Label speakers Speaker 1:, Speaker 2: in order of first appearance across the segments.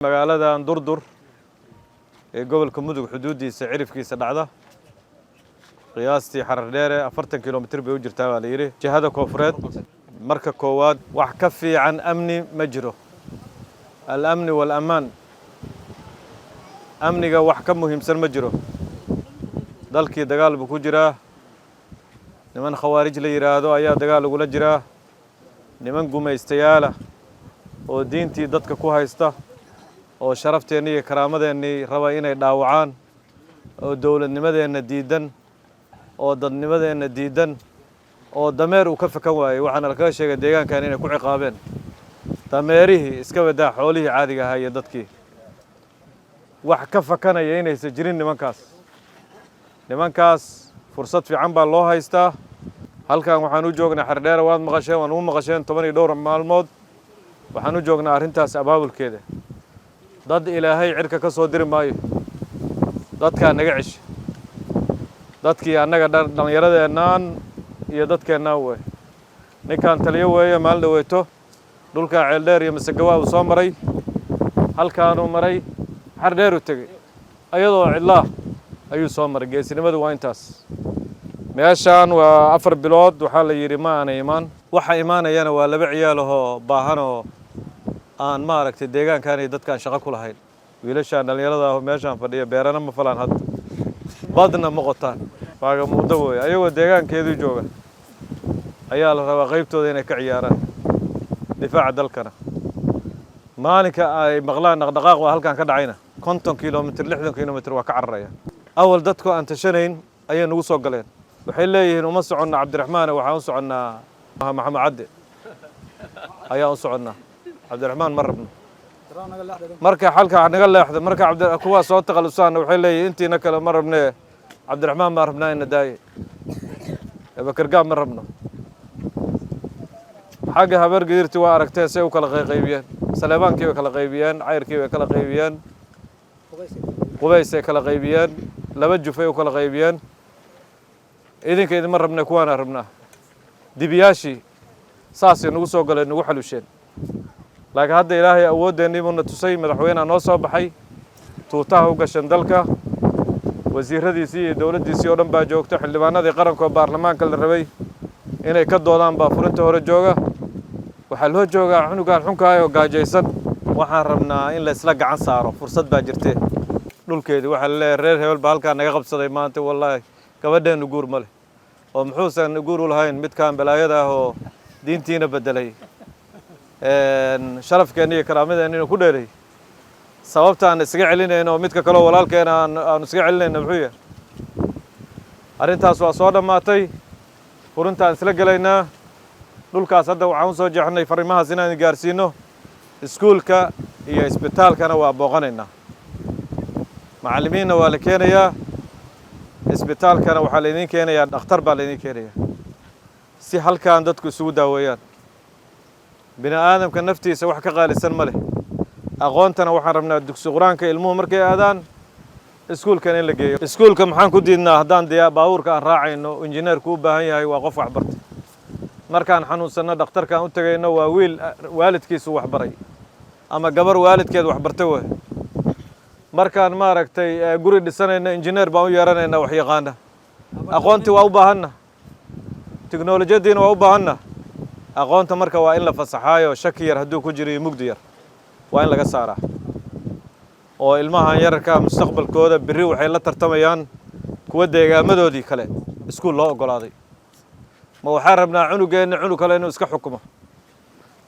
Speaker 1: magaaladan Durdur ee gobolka Mudug xuduudiisa cirifkiisa dhacda qiyaastii xarar dheer 40 kilomitir bay u jirtaa waa la yiri jihada koonfureed marka koowaad wax ka fiican amni ma jiro al-amn wal amaan amniga wax ka muhiimsan ma jiro dalkii dagaal buu ku jiraa niman khawaarij la yiraahdo ayaa dagaal ugu la jiraa niman gumaystayaal oo diintii dadka ku haysta oo sharafteena iyo karaamadeenni raba inay dhaawacaan oo dawladnimadeena diidan oo dadnimadeena diidan oo dameer uu ka fakan waayay waxaana laga sheegay deegaankan inay ku ciqaabeen dameerihii iska wadaa xoolihii caadiga ahaa iyo dadkii wax ka fakanaya inaysan jirin nimankaas fursad fiican baa loo haystaa halkan waxaan u joognaa xardheer waad maqasheen waan u maqasheen 12 maalmood waxaan u joognaa arrintaas abaabulkeeda dad ilaahay cirka ka soo diri maayo dadka naga cish dadkii annaga dhalinyaradeenaan iyo dadkeena way ninkan taliyo weeye maal dhaweeto dhulka ceeldheer iyo masagawa uu soo maray halkaan uu maray xardheer u tagay ayadoo cidla ayuu soo maray geesinimadu waa intaas meeshaan waa 4 bilood waxa la yiri ma aanay imaan waxa imaanayana waa laba ciyaal oo baahan oo aan ma aragtay deegaankan ay dadkan shaqo ku lahayn wiilashaan dhalinyarada ah meeshaan fadhiya beerana ma falaan had badna ma qotaan waaga muddo way ayagoo deegaankeedu jooga ayaa la rabaa qaybtooda inay ka ciyaaraan difaaca dalkana maalinka ay maqlaan dhaqdhaqaaq waa halkan ka dhacayna 50 kilomitir 60 kilomitir waa ka cararaya awal dadku aan tashanayn ayay nagu soo galeen waxay leeyihiin uma soconna Cabdiraxmaan waxaan u soconnaa Maxamed Cadde ayaa u soconnaa Cabdiraxmaan ma rabno marka xalka naga leexdo marka kuwa soo taqalusaan waxay leeyihiin intiina kale ma rabnee Cabdiraxmaan ma rabnaa in daay Bakar Gaab ma rabno xaga habar geerti waa aragtay say u kala qaybiyeen Saleebaankii way kala qaybiyeen Cayrkii way kala qaybiyeen Qubaysay kala qaybiyeen laba jufay u kala qaybiyeen idinkeeda ma rabnaa kuwaana rabnaa dibiyaashi saasi nagu soo galeen nagu xalusheen laakiin hadda ilaahay awoodeenii buu na tusay madaxweynaha noo soo baxay tuutaha u gashan dalka wasiiradiisii iyo dawladdiisii oo dhan baa joogto xildhibaanadii qaranka oo baarlamaanka la rabay inay ka doodaan baa furinta hore jooga waxaa loo joogaa xunugaan xunkaay oo gaajaysan waxaan rabnaa in la isla gacan saaro fursad baa jirtee dhulkeedii waxaa la leeyahay reer hebel baa halkaa naga qabsaday maanta wallaahi gabadheenu guur ma leh oo muxuusan guur u lahayn midkaan balaayada ah oo diintiina bedelay sharafkeena iyo karaamadeenna inuu ku dheelay sababtaan isaga celinayno midka kale walaalkeena aan isaga celinayno muxuu yahay arrintaas waa soo dhamaatay furintaan isla galaynaa dhulkaas hadda waxaan soo jeexnay fariimahaas inaan gaarsiino iskuulka iyo isbitaalkana waa booqanaynaa macallimiinna waa la keenayaa isbitaalkana waxaa la idin keenayaa dhakhtar baa la idin keenayaa si halkaan dadku isugu daaweeyaan bini aadamka naftiisa wax ka qaalisan ma leh aqoontana waxaan rabnaa dugsi quraanka ilmuhu markay aadaan iskuulkan in la geeyo iskuulka maxaan ku diidnaa haddaan baabuurka aan raacayno injineerku u baahan yahay waa qof wax bartay markaan xanuunsanno dhakhtarkaan u tagayno waa wiil waalidkiisu wax baray ama gabar waalidkeed wax bartay way markaan ma aragtay guri dhisanayno injineer baan u yeeranaynaa wax yaqaana aqoontii waa u baahanna tiknoolajiyadiina waa u baahanna aqoonta marka waa in la fasaxaayo shaki yar hadduu ku jiro iyo mugdi yar waa in laga saaraa oo ilmahan yararka mustaqbalkooda berri waxay la tartamayaan kuwa deegaamadoodii kale iskuul loo ogolaaday ma waxaan rabnaa cunugeenna cunug kale inuu iska xukumo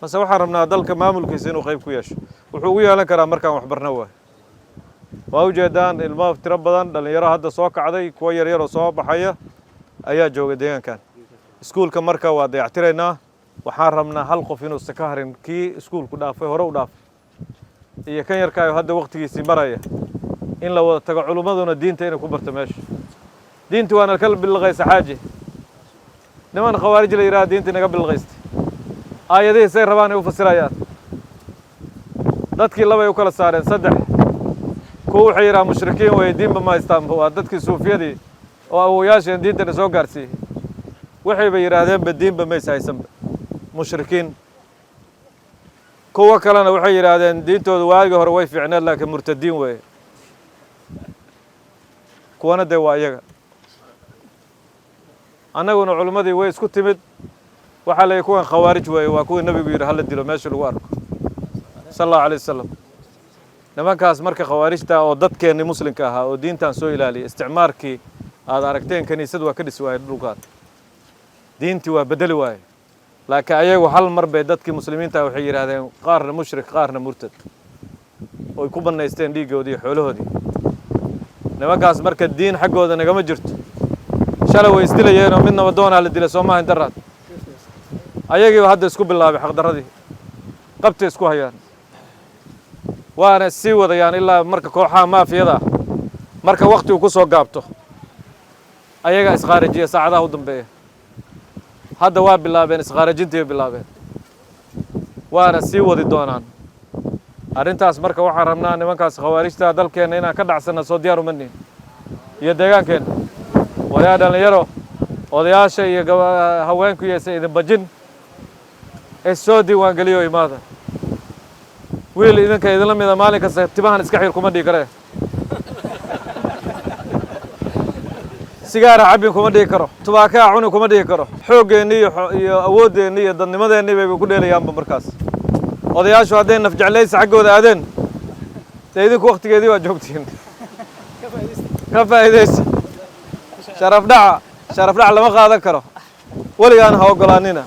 Speaker 1: mase waxaan rabnaa dalka maamulkiisa inuu qayb ku yeesho wuxuu ugu yeelan karaa markaan wax barno waay waa ujeedaan ilmo tiro badan dhalinyaro hadda soo kacday kuwa yaryar oo soo baxaya ayaa jooga deegaankan iskuulka marka waa dayactiraynaa waxaan rabnaa hal qof inuu ka harin kii iskuulku dhaafay hore u dhaafay iyo kan yarkaayo hadda waqtigiisii maraya in la wada tago culimaduna diinta inay ku barto meesha diintu waana kala bilqaysa xaaji niman khawaarij la yiraahdo diinta naga bilqaystay aayadihii say rabaan ay u fasirayaan dadkii laba ay u kala saareen saddex kuwa waxay yiraahdeen mushrikiin way diinba ma haystaan waa dadkii suufiyadii oo awooyaasheen diintana soo gaarsiiyey waxay ba yiraahdeen diinba ma haysan mushrikiin kuwa kalena waxay yidhaahdeen diintooda waagii hore way fiicneed laakiin murtadiin weeye kuwana dee waa iyaga annaguna culimmadii way isku timid waxaa la yidhi kuwan khawaarij weeye waa kuwii nabigu yidhi hala dilo meesha lagu arko sala allahu alayh wasalam nimankaas marka khawaarijta oo dadkeennii muslimka ahaa oo diintan soo ilaaliyay isticmaarkii aad aragteen kiniisad waa ka dhisi waaye dhulkaan diintii waa bedeli waaye laakiin ayagu hal mar bay dadkii muslimiinta waxay yidhaahdeen qaarna mushrik qaarna murtad oy ku bannaysteen dhiiggoodii iyo xoolahoodii nimankaas marka diin xaggooda nagama jirto shalay way isdilayeenoo mid nabadoonaa la dilay soo maaha daraad ayagiiba hadda isku bilaabay xaqdarradii qabtay isku hayaan waana sii wadayaan ilaa marka kooxaha maafiyada marka wakhtigu ku soo gaabto ayagaa isqaarajiya saacadaha u dambeeya hadda waa bilaabeen isqaarajintii bilaabeen waana sii wadi doonaan arrintaas marka waxaan rabnaa nimankaas khawaarijta dalkeenna inaan ka dhacsanna soo diyaar uma nihin iyo deegaankeenna walayaa dhallinyaro odayaasha iyo haweenku yaysan idin bajin ee soo diiwaangeliyo imaada wiil idinka idinla mida maalin kasta timahan iska xir kuma dhihi karee sigaara cabbin kuma dhihi karo tubaakaa cuni kuma dhihi karo xooggeenni iyo awooddeenni iyo dadnimadeenni bayba ku dheelayaanba markaas odayaashu hadday naf jeclaysa xaggooda aadeen dee idinku wakhtigeedii waa joogtiin ka faa'iidaysa sharaf dhaca lama qaadan karo weligaan ha oggolaanina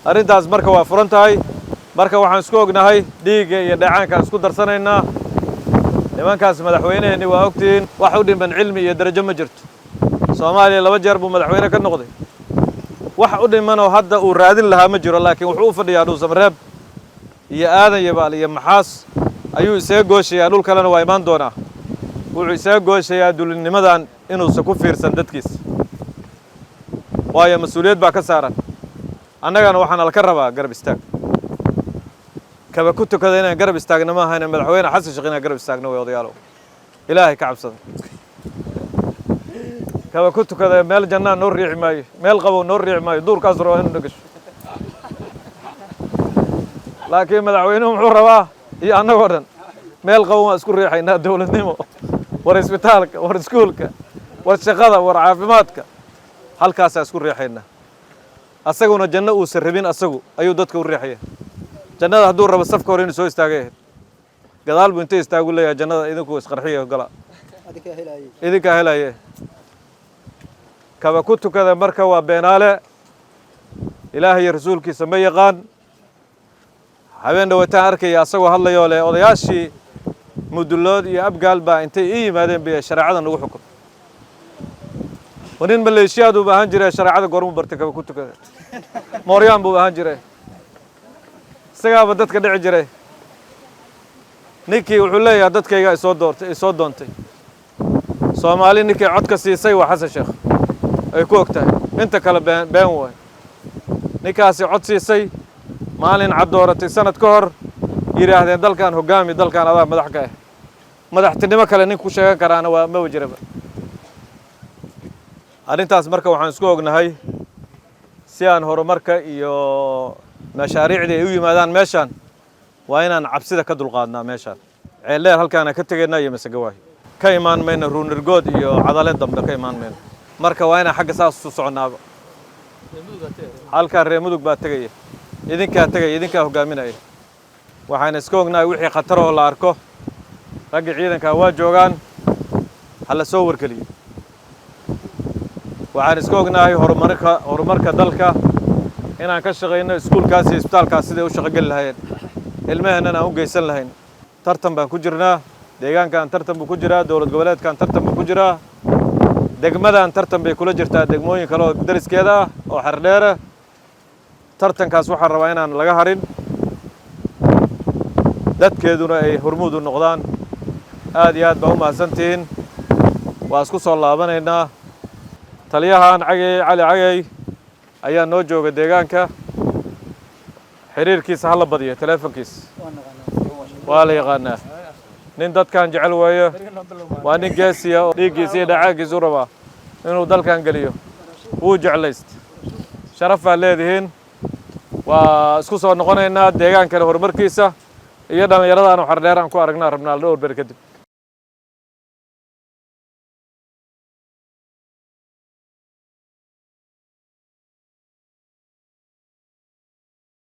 Speaker 1: arrintaas marka waa furan tahay marka waxaan isku ognahay dhiigga iyo dheecaankaan isku darsanaynaa nimankaas madaxweyneheenni waa ogtihiin wax u dhiman cilmi iyo darajo ma jirto soomaaliya 2 jeer buu madaxweyne ka noqday wax u dhimanoo hadda uu raadin lahaa ma jiro laakiin wuxuu u fadhiyaa dhuusamareeb iyo aadan yabaal iyo maxaas ayuu isaga gooshayaa dhul kalena waa imaan doonaa wuxuu isaga gooshayaa dulinimadan inuusan ku fiirsan dadkiisa waayo mas-uuliyad baa ka saaran annagana waxaan alka rabaa garab istaag kaba ku tukada inaan garab istaagna ma ahayna madaxweyne xasan sheekh inaan garab istaagno way odayaalow ilaahay ka cabsada kaba ku tukada meel jannaa noo riixi maayo meel qabow noo riixi maayo duurkaas rabaa inuu nagasho laakiin madaxweynuhu muxuu rabaa iyo annagoo dhan meel qabow waan isku riixaynaa dowladnimo war isbitaalka war iskuulka war shaqada war caafimaadka halkaasaa isku riixaynaa asaguna janno uusan rabin asagu ayuu dadka u riixaya jannada hadduu rabo safka hore inuu soo istaagay ahayd gadaal buu intay istaagu leeyahay jannada idinku isqarxiya gala idinkaa helaye kaba ku tukada marka waa beenaale ilaahay iyo rasuulkiisa ma yaqaan habeen dhawataan arkaya asagoo hadlayoo leh odayaashii mudullood iyo abgaal baa intay ii yimaadeen bay shareecada nagu xukun nin maleeshiyaad uu ahaan jiray shareecada goormu bartay kaba ku tukada mooryaan buu ahaan jiray isagaaba dadka dhici jiray ninkii wuxuu leeyahay dadkayga isoo doontay soomaali ninkii codka siisay waa xasan sheekh ay ku og tahay inta kale been waay ninkaasi cod siisay maalin cad dooratay sanad ka hor yidhaahdeen dalkan hoggaami dalkan adaa madax ka ah madaxtinimo kale nin ku sheegan karaana waa ma wajiraba arrintaas marka waxaan isku ognahay si aan horumarka iyo mashaariicdii ay u yimaadaan meeshaan waa inaan cabsida ka dulqaadnaa meeshaan ceeldheer halkaana ka tegaynaa iyo masagawaahi ka imaan mayno ruunirgood iyo cadale dambe ka imaan mayno marka waa inaan xagga saas u soconnaaba halkaa reer mudug baa tegaya idinkaa hoggaaminaya waxaan iska ognahay wixii khataroo la arko raggii ciidankaa waa joogaan ha la soo wargeliyo waxaan iska ognahay horumarka dalka inaan ka shaqayno iskuulkaas iyo isbitaalkaas siday u shaqo geli lahaayeen ilmaheennan aan u geysan lahayn tartan baan ku jirnaa deegaankan tartan buu ku jiraa dowlad goboleedkan tartan buu ku jiraa degmadan tartan bay kula jirtaa degmooyin kale oo dariskeeda ah oo xardheera tartankaas waxaan rabaa inaan laga harin dadkeeduna ay hormuud u noqdaan aad iyo aad baa u mahadsantihiin waa isku soo laabanaynaa taliyahan cali cagey ayaa noo jooga deegaanka xiriirkiisa hala badiyo teleefonkiisa waa la yaqaanaa nin dadkan jecel weeyo waa nin geesiya oo dhiiggiisa iyo dhacaankiisa u rabaa inuu dalkan geliyo wuu jeclayst sharaf baad leedihiin واسكو سو نقونينا deegaankana horumarkiisa iyo dhalinyarada aan xardheer aan ku aragnaa rabnaa dhowr ber kadib